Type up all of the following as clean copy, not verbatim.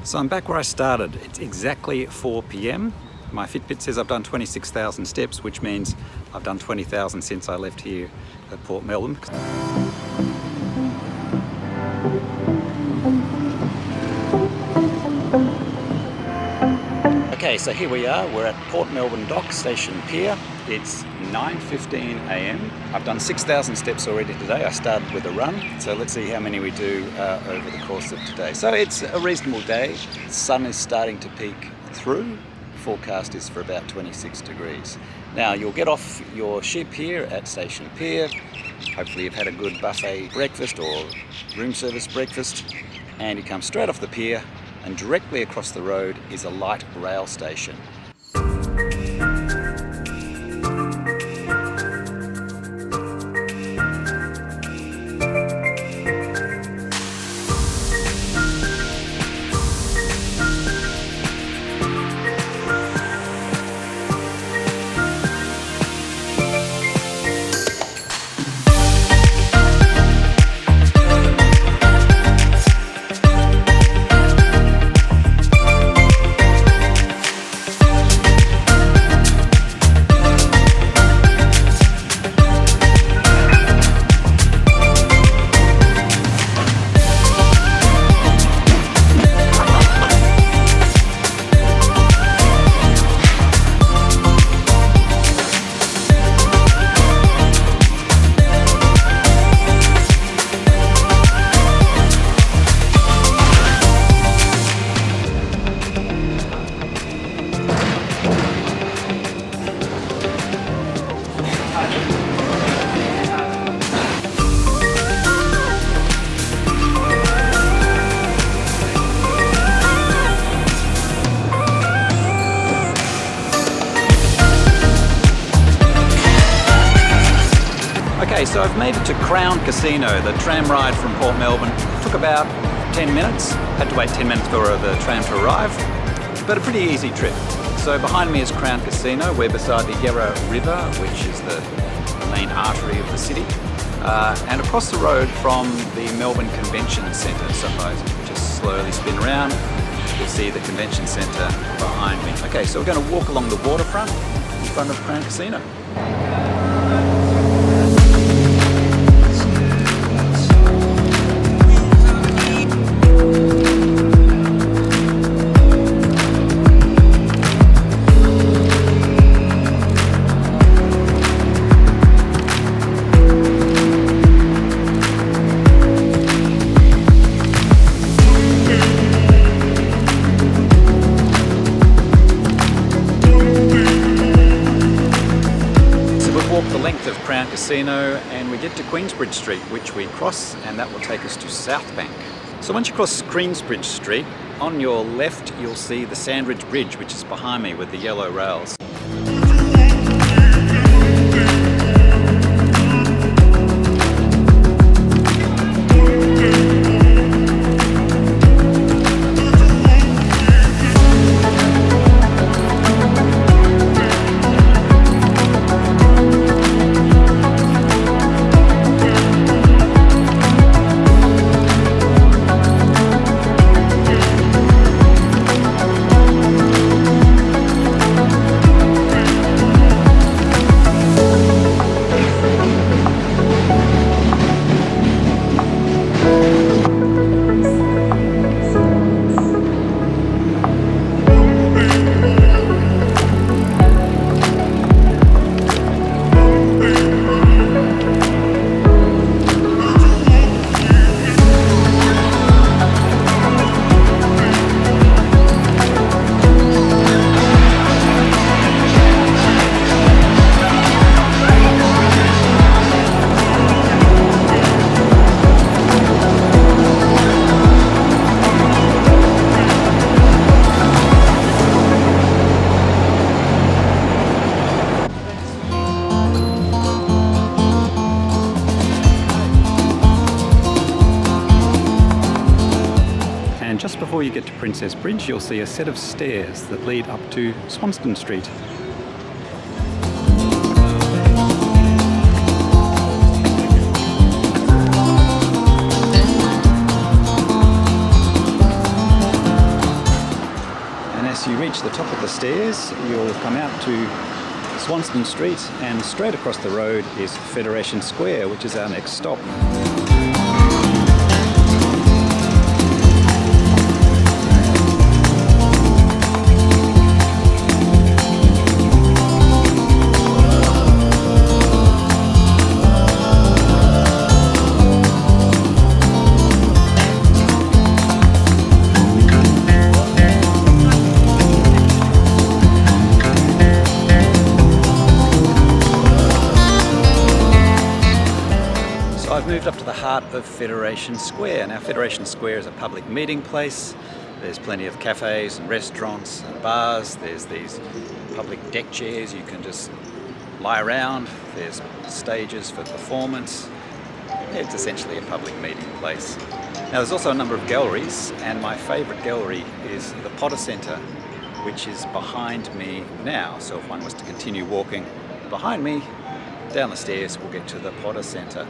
So I'm back where I started. It's exactly 4 p.m. My Fitbit says I've done 26,000 steps, which means I've done 20,000 since I left here at Port Melbourne. Okay, so here we are. We're at Port Melbourne Dock, Station Pier. It's 9:15 a.m. I've done 6,000 steps already today. I started with a run, so let's see how many we do over the course of today. So it's a reasonable day. The sun is starting to peek through. Forecast is for about 26 degrees. Now you'll get off your ship here at Station Pier. Hopefully you've had a good buffet breakfast or room service breakfast, and you come straight off the pier, and directly across the road is a light rail station. Okay, so I've made it to Crown Casino. The tram ride from Port Melbourne took about 10 minutes. Had to wait 10 minutes for the tram to arrive, but a pretty easy trip. So behind me is Crown Casino. We're beside the Yarra River, which is the main artery of the city. And across the road from the Melbourne Convention Centre. So if I just slowly spin around, you'll see the Convention Centre behind me. Okay, so we're going to walk along the waterfront in front of Crown Casino. Of Crown Casino, and we get to Queensbridge Street, which we cross, and that will take us to Southbank. So once you cross Queensbridge Street, on your left you'll see the Sandridge Bridge, which is behind me with the yellow rails. Just before you get to Princess Bridge, you'll see a set of stairs that lead up to Swanston Street. reach the top of the stairs, you'll come out to Swanston Street, and straight across the road is Federation Square, which is our next stop. I've moved up to the heart of Federation Square. Now, Federation Square is a public meeting place. There's plenty of cafes and restaurants and bars. There's these public deck chairs you can just lie around. There's stages for performance. It's essentially a public meeting place. Now, there's also a number of galleries, and my favourite gallery is the Potter Centre, which is behind me now. So if one was to continue walking behind me, down the stairs, we'll get to the Potter Centre.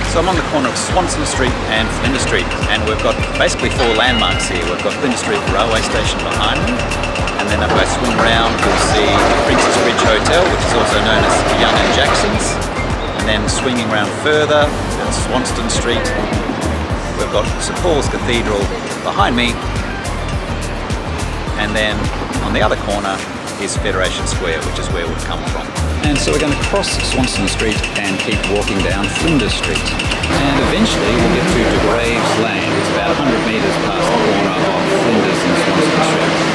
So I'm on the corner of Swanston Street and Flinders Street, and we've got basically four landmarks here. We've got Flinders Street railway station behind me, and then if I swing round we'll see Treasury Hotel, which is also known as Young and Jackson's, and then swinging round further at Swanston Street we've got St Paul's Cathedral behind me, and then on the other corner is Federation Square, which is where we've come from. And so we're going to cross Swanston Street and keep walking down Flinders Street. And eventually we'll get to Degraves Lane. It's about 100 metres past the corner of Flinders and Swanston Street.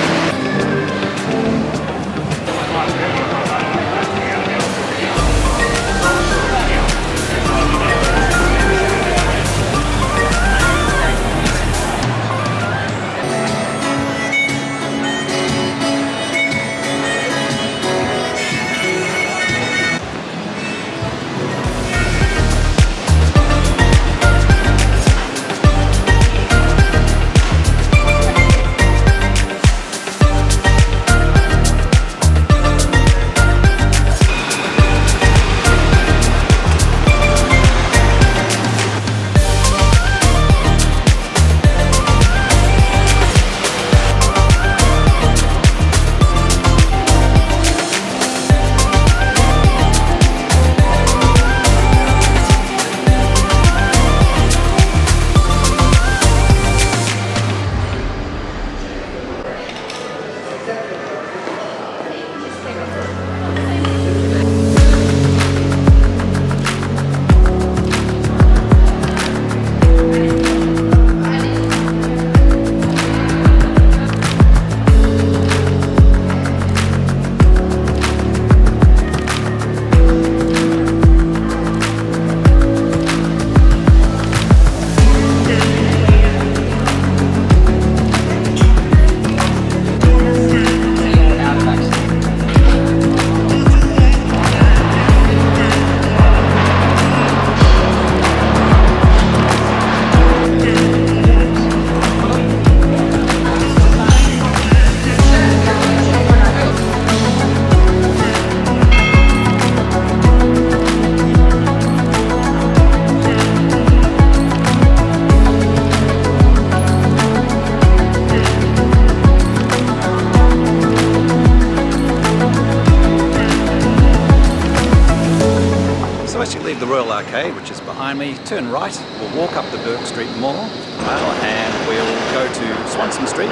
the Royal Arcade, which is behind me, turn right, we'll walk up the Bourke Street Mall, and we'll go to Swanston Street,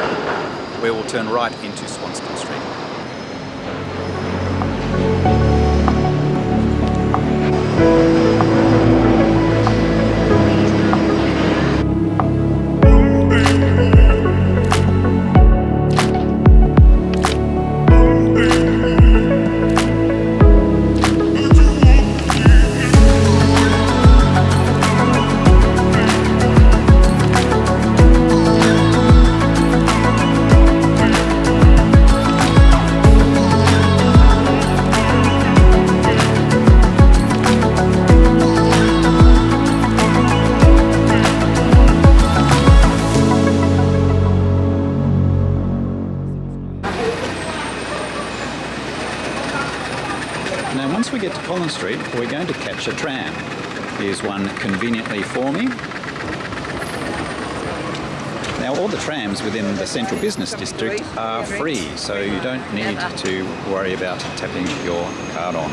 where we'll turn right into Swanston Street. Now once we get to Collins Street, we're going to catch a tram. Here's one conveniently for me. Now all the trams within the central business district are free, so you don't need to worry about tapping your card on.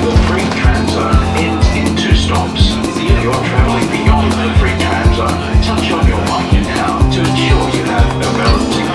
The free tram zone ends in 2 stops. If you're travelling beyond the free tram zone, touch on your money now to ensure you have a valid ticket.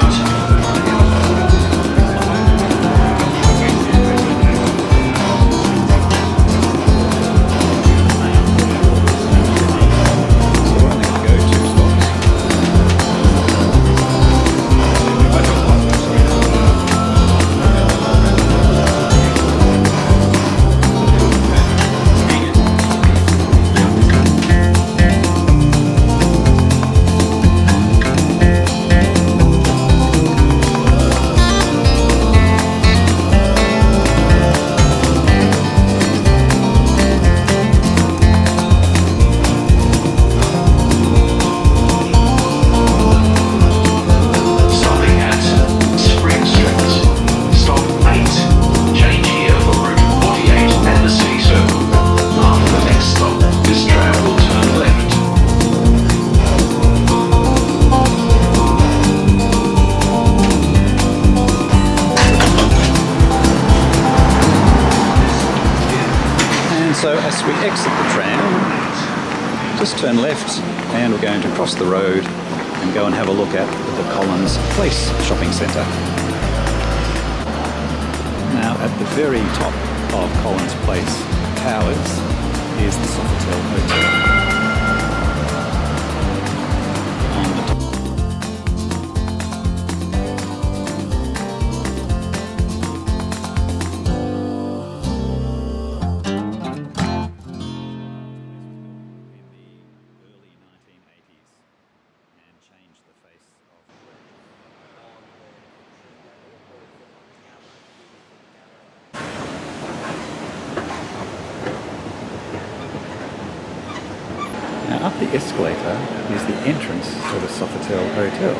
So as we exit the tram, just turn left and we're going to cross the road and go and have a look at the Collins Place shopping centre. Now at the very top of Collins Place Towers is the Sofitel Hotel. On the top. Now up the escalator is the entrance to the Sofitel Hotel.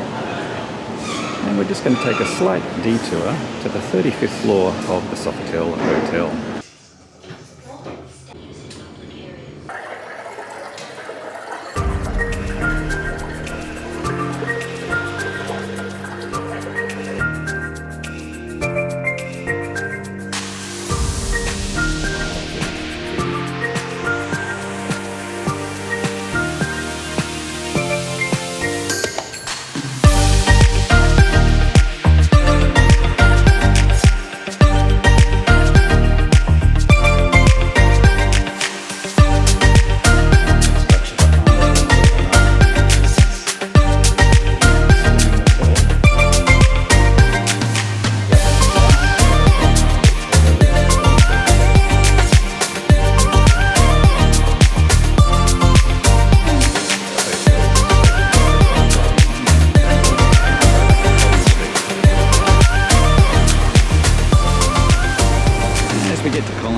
And we're just going to take a slight detour to the 35th floor of the Sofitel Hotel.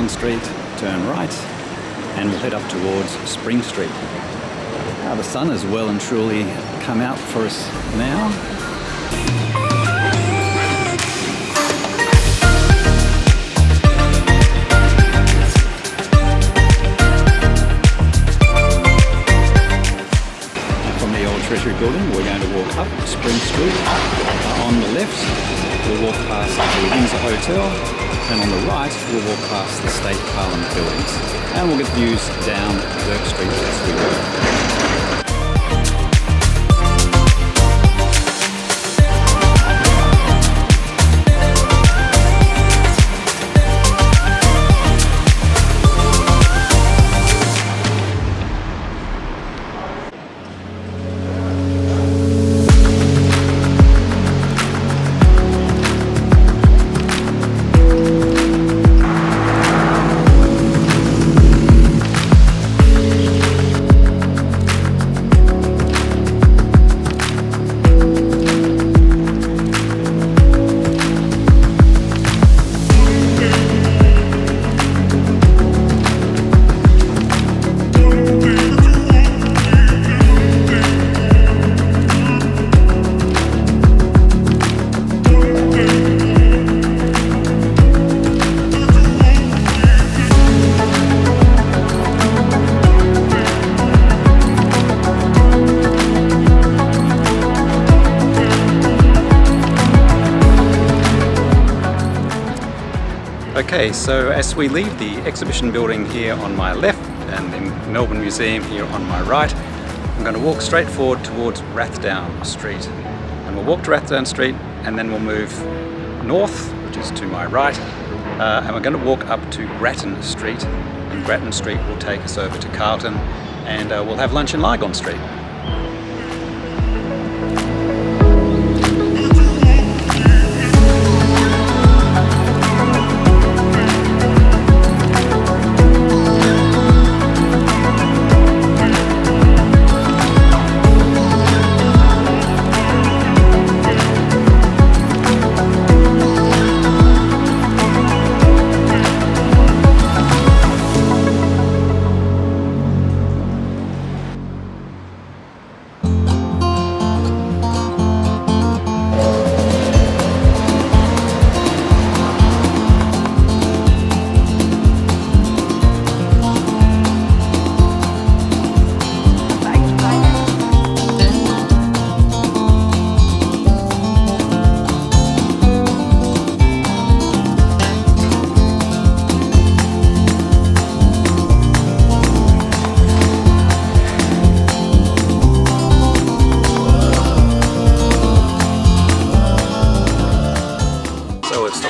Street, turn right, and we'll head up towards Spring Street. Now the sun has well and truly come out for us now. From the old Treasury Building, we're going to walk up Spring Street. On the left, we'll walk past the Windsor Hotel, and on the right, we'll walk past the State Parliament buildings. And we'll get views down Bourke Street as we go. Okay, so as we leave the exhibition building here on my left and the Melbourne Museum here on my right, I'm going to walk straight forward towards Rathdown Street. And we'll walk to Rathdown Street and then we'll move north, which is to my right, and we're going to walk up to Grattan Street. And Grattan Street will take us over to Carlton, and we'll have lunch in Lygon Street.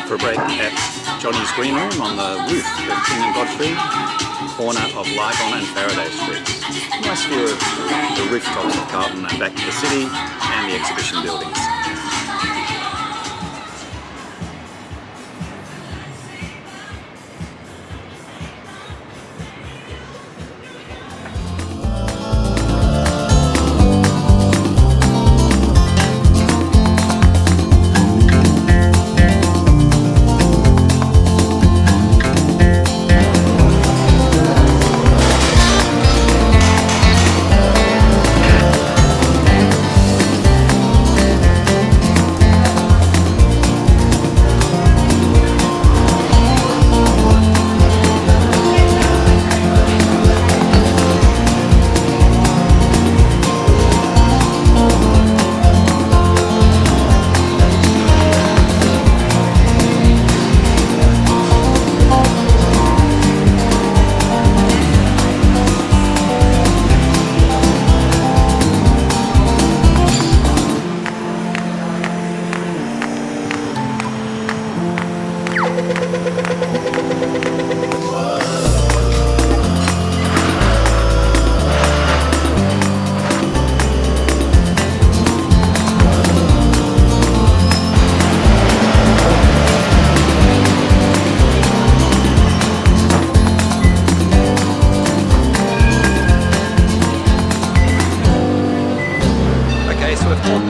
For a break at Johnny's Green Room on the roof of King and Godfrey, corner of Lygon and Faraday Streets. Nice view of the rooftops of Carlton and back to the city and the exhibition buildings.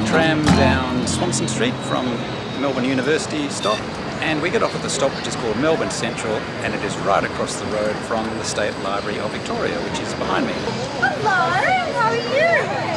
Tram down Swanston Street from Melbourne University stop, and we get off at the stop which is called Melbourne Central, and it is right across the road from the State Library of Victoria, which is behind me. Hello, how are you?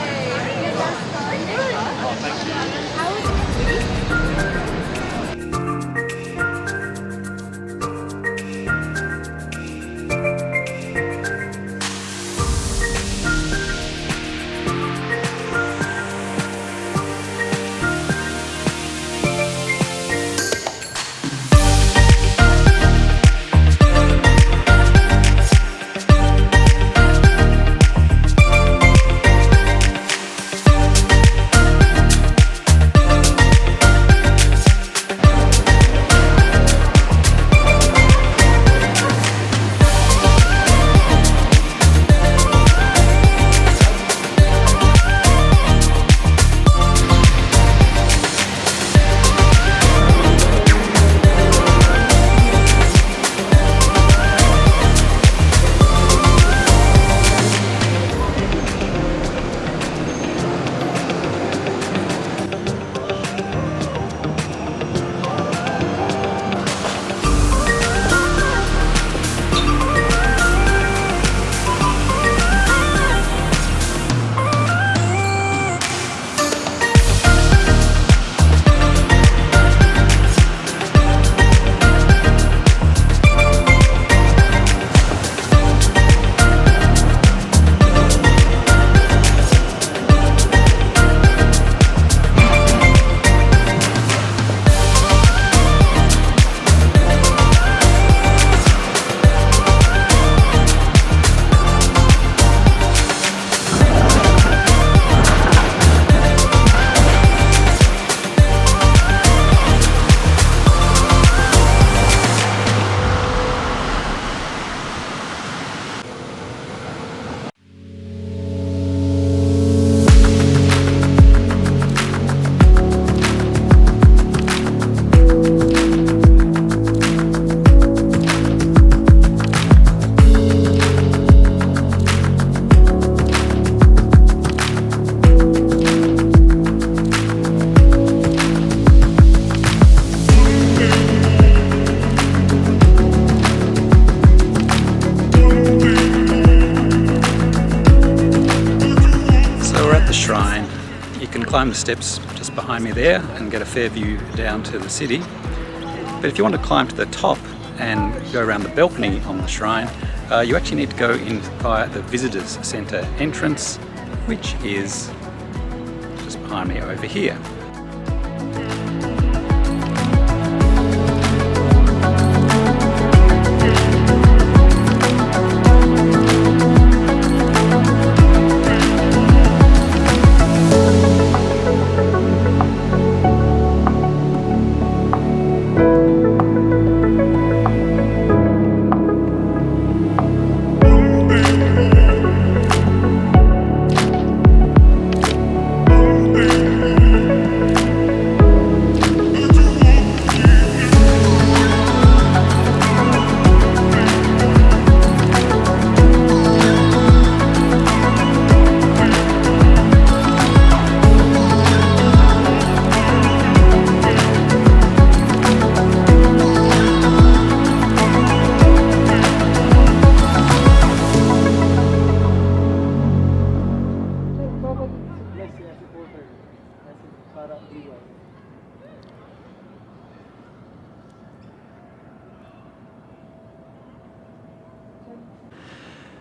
shrine. You can climb the steps just behind me there and get a fair view down to the city. But if you want to climb to the top and go around the balcony on the shrine, you actually need to go in via the Visitors Centre entrance, which is just behind me over here.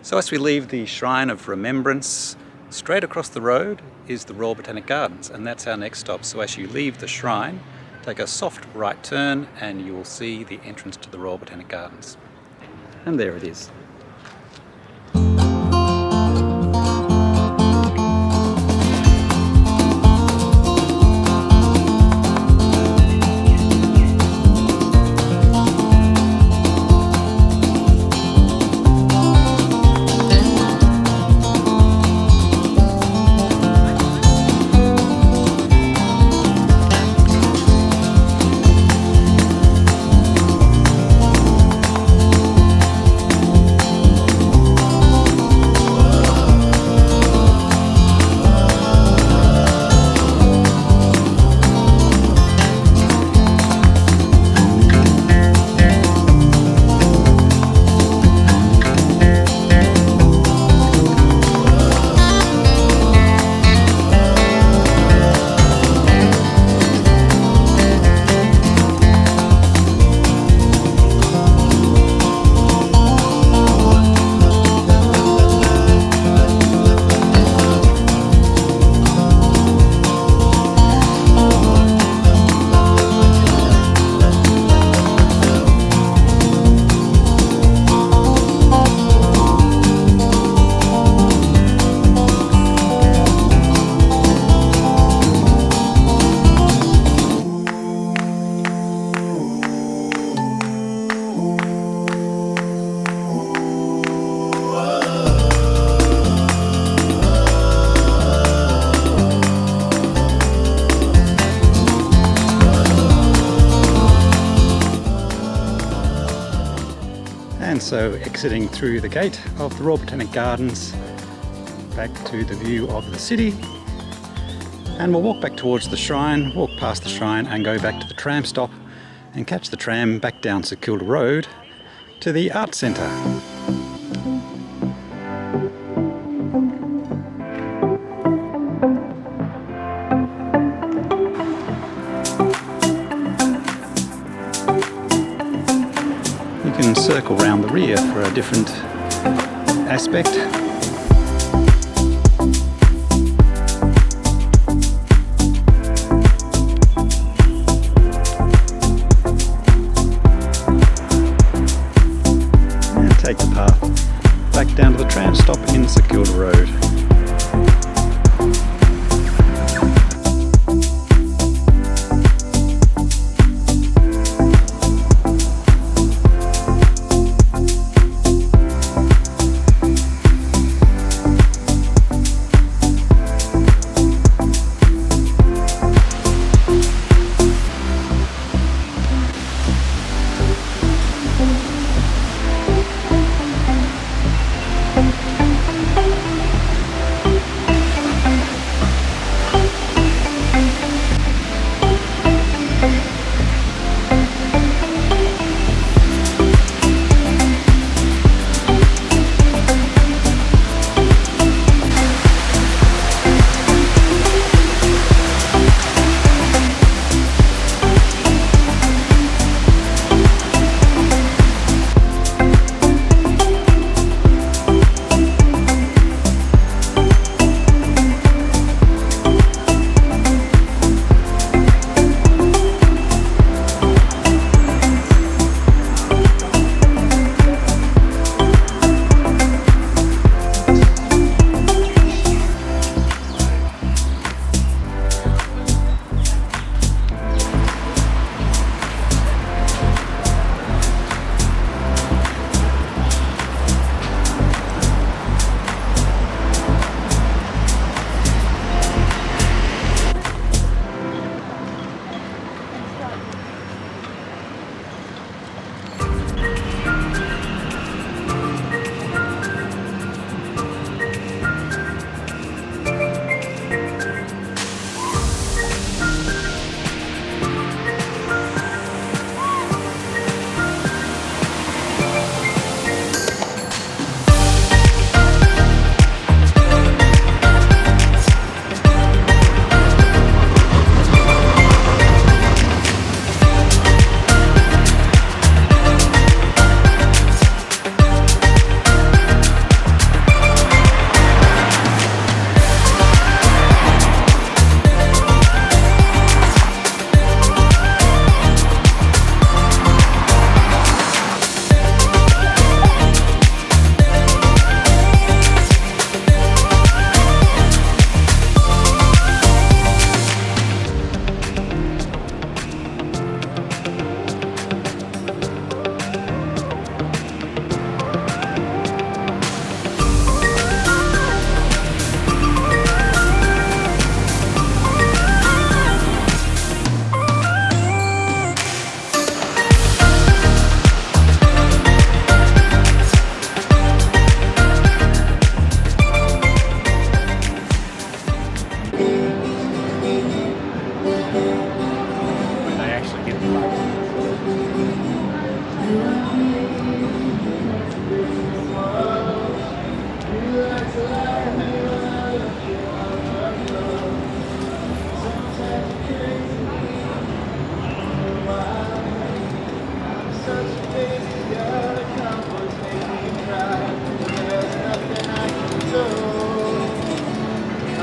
So as we leave the Shrine of Remembrance, straight across the road is the Royal Botanic Gardens, and that's our next stop. So as you leave the shrine, take a soft right turn and you will see the entrance to the Royal Botanic Gardens. And there it is. And so exiting through the gate of the Royal Botanic Gardens back to the view of the city, and we'll walk back towards the shrine, walk past the shrine and go back to the tram stop and catch the tram back down St Kilda Road to the Arts Centre. You can circle round the rear for a different aspect. And take the path back down to the tram stop in St Kilda Road.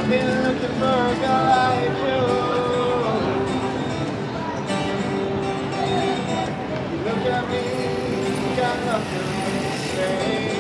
I've been looking for a girl like you. Look at me, got nothing to say.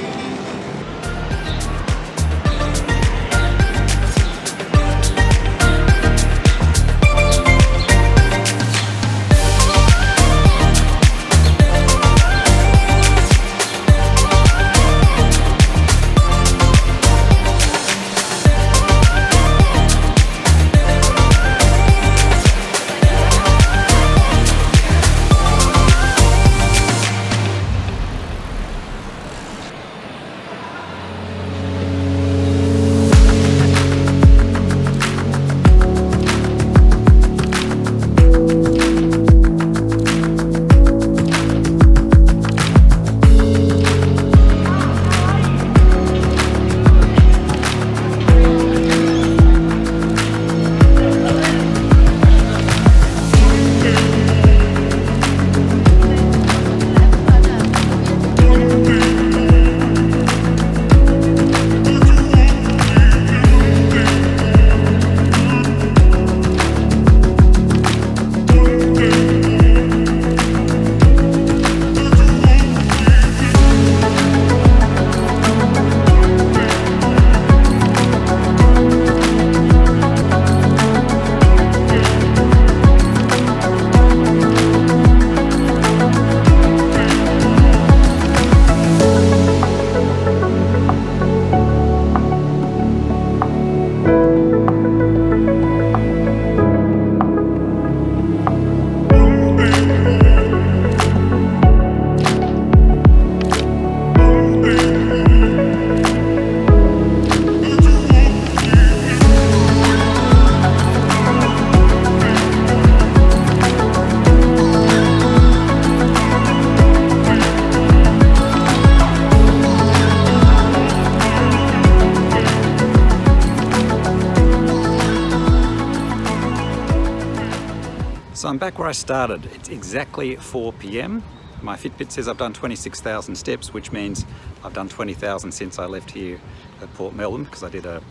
So I'm back where I started. It's exactly 4 p.m. My Fitbit says I've done 26,000 steps, which means I've done 20,000 since I left here at Port Melbourne, because I did a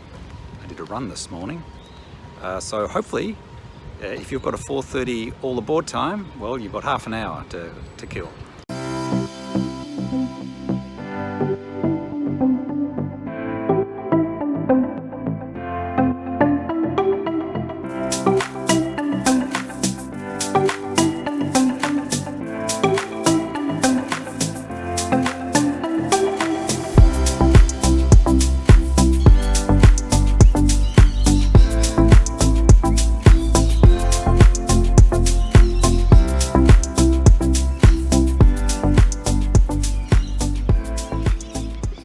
run this morning. So hopefully, if you've got a 4:30 all aboard time, well, you've got half an hour to kill.